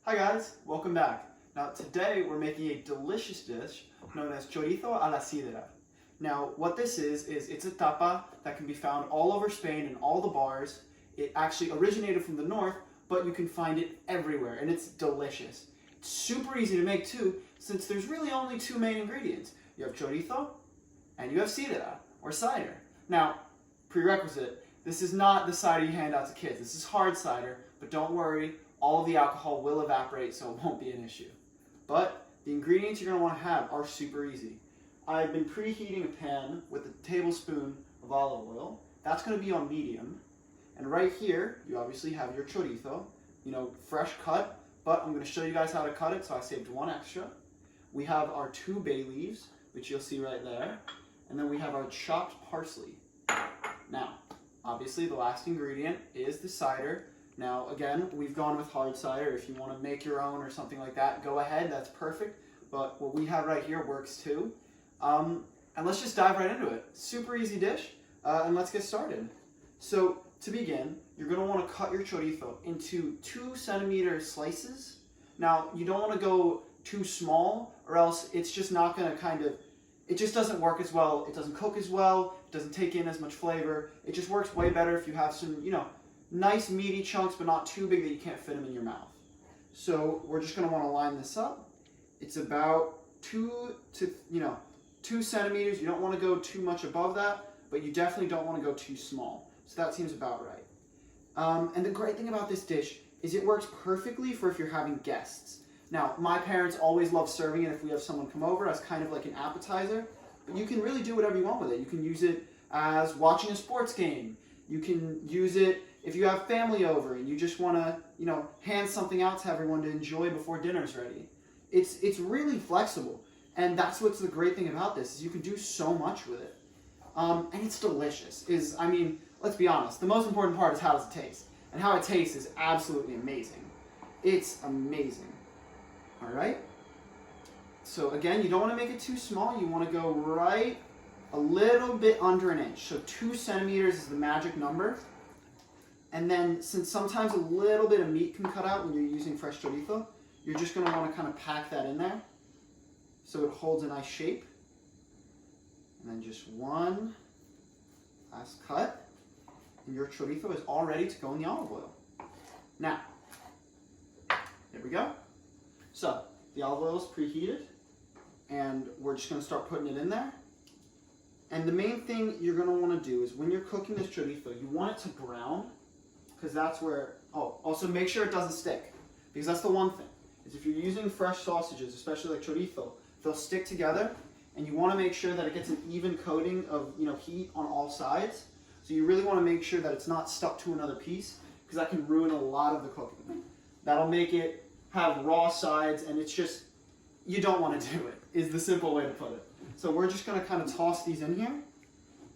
Hi guys, welcome back. Now today we're making a delicious dish known as Chorizo a la Sidra. Now what this is it's a tapa that can be found all over Spain in all the bars. It actually originated from the north, but you can find it everywhere and it's delicious. It's super easy to make too, since there's really only two main ingredients. You have chorizo and you have sidra, or cider. Now, prerequisite, this is not the cider you hand out to kids. This is hard cider, but don't worry, all of the alcohol will evaporate, so it won't be an issue. But the ingredients you're going to want to have are super easy. I've been preheating a pan with a tablespoon of olive oil. That's going to be on medium. And right here, you obviously have your chorizo, fresh cut, but I'm going to show you guys how to cut it, so I saved one extra. We have our 2 bay leaves, which you'll see right there. And then we have our chopped parsley. Now, obviously the last ingredient is the cider. Now, again, we've gone with hard cider. If you want to make your own or something like that, go ahead, that's perfect. But what we have right here works too. And let's just dive right into it. Super easy dish, and let's get started. So, to begin, you're going to want to cut your chorizo into 2-centimeter slices. Now, you don't want to go too small, or else it's just not going to it just doesn't work as well. It doesn't cook as well. It doesn't take in as much flavor. It just works way better if you have some, nice meaty chunks, but not too big that you can't fit them in your mouth. So we're just going to want to line this up. It's about 2 centimeters. You don't want to go too much above that, but you definitely don't want to go too small. So that seems about right. And the great thing about this dish is it works perfectly for if you're having guests. Now, my parents always love serving it if we have someone come over as kind of like an appetizer, but you can really do whatever you want with it. You can use it as watching a sports game. You can use it if you have family over and you just want to, hand something out to everyone to enjoy before dinner's ready. It's really flexible, and that's what's the great thing about this, is you can do so much with it. And it's delicious. Let's be honest, the most important part is how does it taste. And how it tastes is absolutely amazing. It's amazing. Alright? So again, you don't want to make it too small. You want to go right a little bit under an inch. So 2 centimeters is the magic number. And then, since sometimes a little bit of meat can cut out when you're using fresh chorizo, you're just going to want to kind of pack that in there so it holds a nice shape. And then just one last cut, and your chorizo is all ready to go in the olive oil. Now, there we go. So, the olive oil is preheated, and we're just going to start putting it in there. And the main thing you're going to want to do is when you're cooking this chorizo, you want it to brown, because that's where, also make sure it doesn't stick, because that's the one thing, is if you're using fresh sausages, especially like chorizo, they'll stick together, and you want to make sure that it gets an even coating of heat on all sides. So you really want to make sure that it's not stuck to another piece, because that can ruin a lot of the cooking. That'll make it have raw sides, and it's just, you don't want to do it, is the simple way to put it. So we're just going to kind of toss these in here,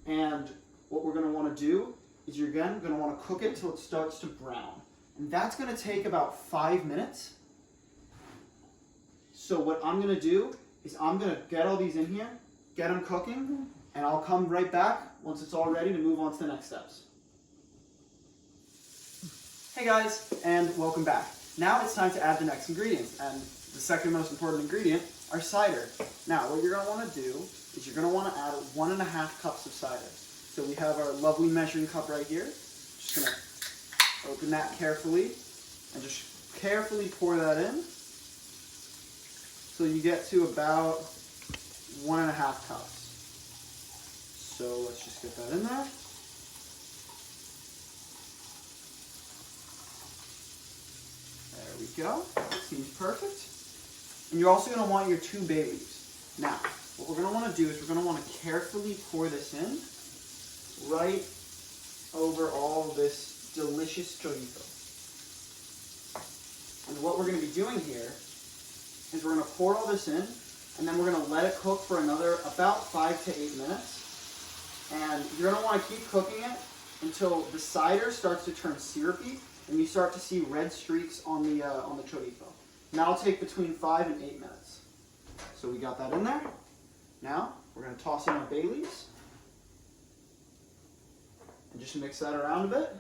and what we're going to want to do is you're again going to want to cook it until it starts to brown. And that's going to take about 5 minutes. So what I'm going to do is I'm going to get all these in here, get them cooking, and I'll come right back once it's all ready to move on to the next steps. Hey guys, and welcome back. Now it's time to add the next ingredients, and the second most important ingredient are cider. Now what you're going to want to do is you're going to want to add 1.5 cups of cider. So we have our lovely measuring cup right here. Just going to open that carefully and just carefully pour that in. So you get to about 1.5 cups. So let's just get that in there. There we go. Seems perfect. And you're also going to want your 2 bay leaves. Now, what we're going to want to do is we're going to want to carefully pour this in right over all this delicious chorizo. And what we're going to be doing here is we're going to pour all this in, and then we're going to let it cook for another about 5 to 8 minutes. And you're going to want to keep cooking it until the cider starts to turn syrupy, and you start to see red streaks on the chorizo. And that'll take between 5 and 8 minutes. So we got that in there. Now we're going to toss in our bay leaves and just mix that around a bit.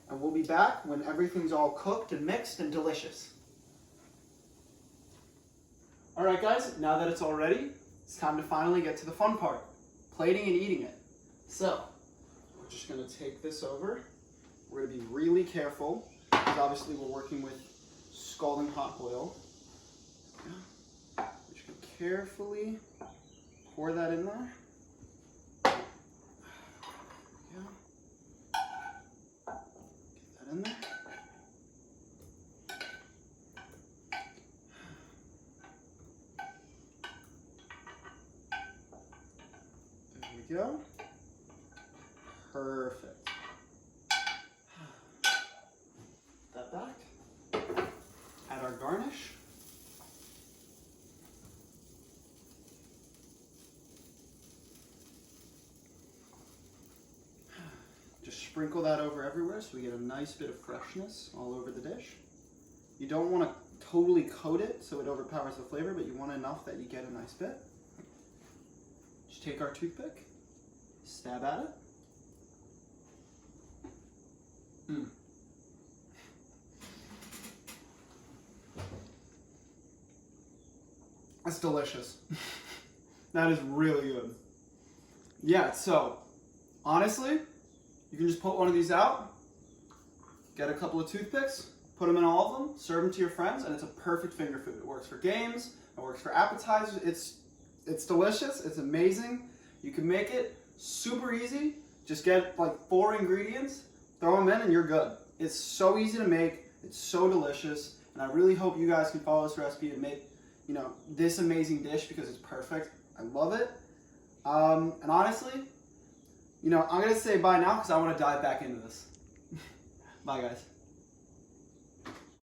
And we'll be back when everything's all cooked and mixed and delicious. All right, guys, now that it's all ready, it's time to finally get to the fun part, plating and eating it. So, we're just gonna take this over. We're gonna be really careful, because obviously we're working with scalding hot oil. We're just gonna carefully pour that in there. There we go. Get that in there. There we go. Perfect. Put that back. Add our garnish. Just sprinkle that over everywhere so we get a nice bit of freshness all over the dish. You don't want to totally coat it so it overpowers the flavor, but you want enough that you get a nice bit. Just take our toothpick, stab at it. That's delicious. That is really good. Yeah, so honestly, you can just put one of these out, get a couple of toothpicks, put them in all of them, serve them to your friends, and it's a perfect finger food. It works for games, it works for appetizers. It's delicious, it's amazing. You can make it super easy. Just get like 4 ingredients, throw them in, and you're good. It's so easy to make, it's so delicious, and I really hope you guys can follow this recipe and make, you know, this amazing dish because it's perfect. I love it. And honestly, you know, I'm gonna say bye now because I want to dive back into this. Bye, guys.